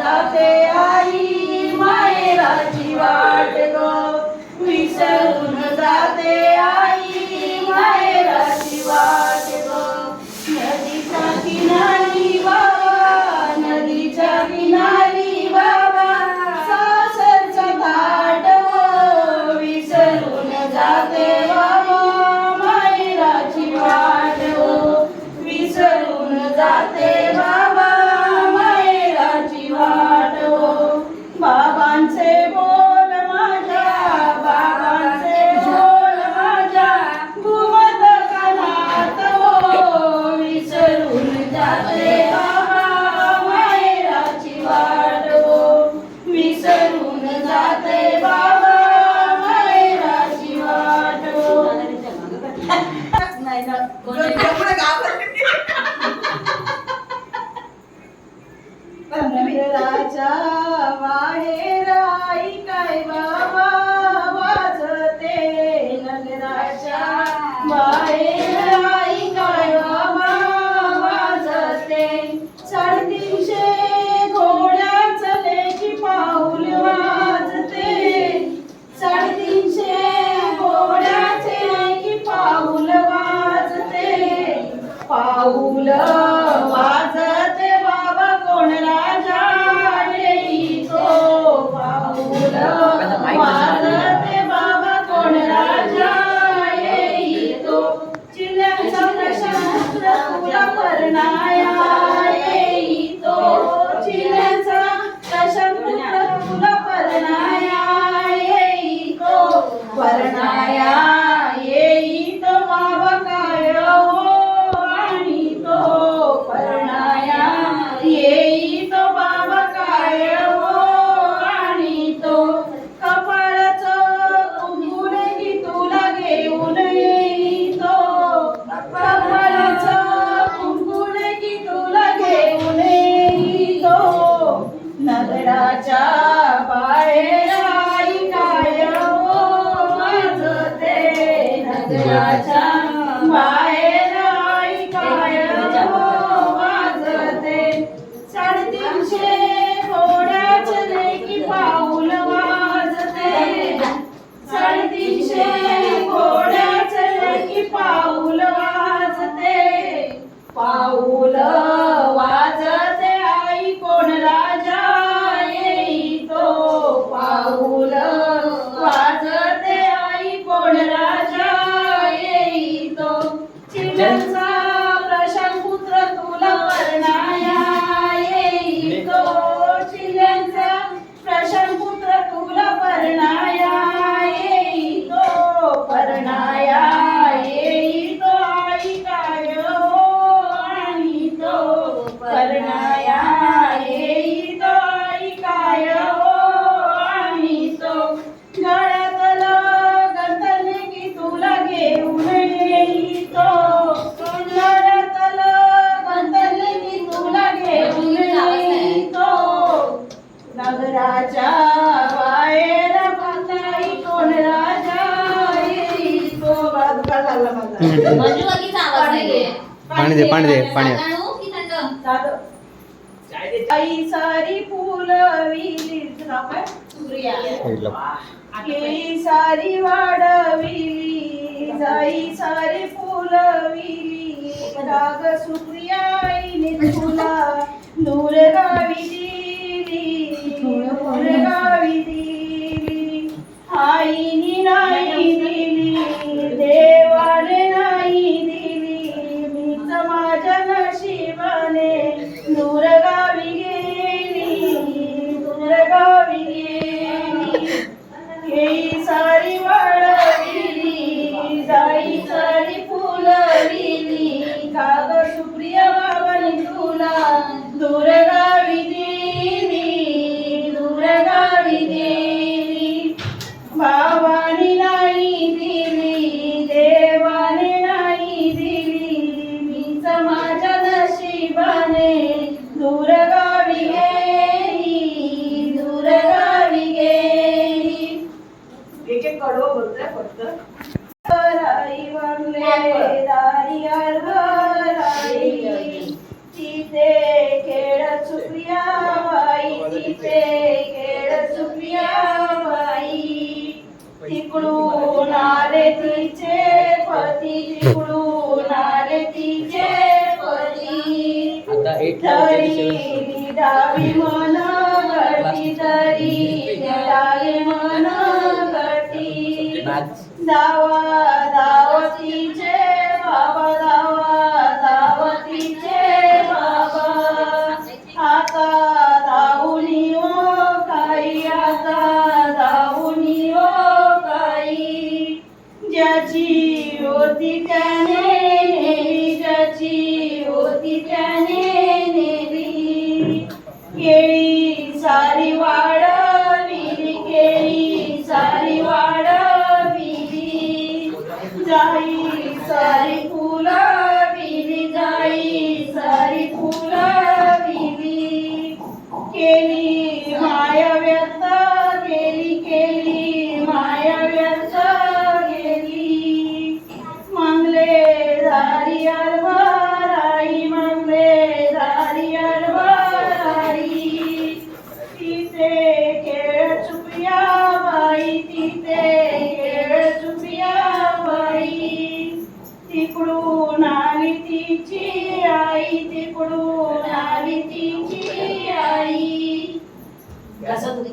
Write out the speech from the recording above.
जाते आई माहेराची वाट ग विसरून जाते आई माहेराची वाट ग नदीच्या किनारी बाबा नदीच्या किनारी बाबा सासरचा थाट हो विसरून जाते बाबा माहेराची वाट हो विसरून जाते बाबा माहेराची वाट हो बाबांचे बोल माझ्या बाबांचे बोल माझ्या घुमत कानात हो विसरून जाते बाबा माहेराची वाट हो विसरून जाते बाबा माहेराची वाट हो नाही ना पंढराच्या बाहेर आई काय बाबा वाजते नगराच्या बाहेर आई काय बाबा वाजते 350 घोड्याचं लेकी पाऊल वाजते 350 घोड्याचे लेकी पाऊल वाजते पाऊल वाजते बाबा कोण राजा येईतो पाऊल वाजते बाबा कोण राजा येईतो चिल्यांचा प्रशांत तुला परणाया येईतो चिल्यांचा प्रशांत तुला परणाया येईतो परणाया येईतो बाबा काय हो आणि तो परणाया येईतो बाबा काय हो आणि तो कपाळाचं कुंकुम की तुला घेऊन येईतो कपाळाचं कुंकुम की तुला घेऊन येईतो नगराच्या बाहेर आई काय हो वाजते नगराच्या बाहेर आई काय हो वाजते 350 घोड्याचे लेकी पाऊल वाजते 350 घोड्याचे लेकी पाऊल वाजते पाऊल वाजते आई कोण राजा येईतो पाऊल वाजते आई कोण राजा येईतो चिल्यांचा प्रशांत पुत्र तुला परणाया येईतो चिल्यांचा प्रशांत पुत्र तुला परणाया येईतो परणाया येईतो आई काय हो आणि तो परणाया येईतो आई काय हो आणि तो गळ्यातलं गंधले की तुला घेऊन येईतो गळ्यातलं गंधले की तुला घेऊन येईतो नगराच्या बाहेर बाई कोण राजा येईतो बाजूला झाला पाणी दे पाणी आई सारी फुलविली केळी सारी वाढविली जाई सारी फुलविली राग सुप्रिया आईने तुला दूर गावी दिली दूर गावी दिली आईनी नाही दिली देवाने नाही दिली मीच माझ्या नशिबाने दूर गावी गेली दूर गावी गेली केळी सारी वाढविली जाई सारी फुलविली काग सुप्रिया बाबांनी तुला दूर गावी दिली द्यावी मन गटी तरी द्यावी मन गटी दावा दावतीचे बाबा दावा दावतीचे बाबा आता दाऊनी ओ काही आता दाऊनी ओ काही ज्याची होती त्याने नेली ज्याची होती त्याने नेली केळी सारी वाढविली केळी सारी वाढविली जाई सारी फुलं विली जाई सारी फुलं विली केली माया व्यर्थ केली माया व्यर्थ गेली मागले दारी अरबाराई मागले दारी अरबाराई तिथे खेळ चुपिया बाई तिथे खेळ चुपिया बाई तिकडून आली तिची आई तिकडून आली तिची आई कसं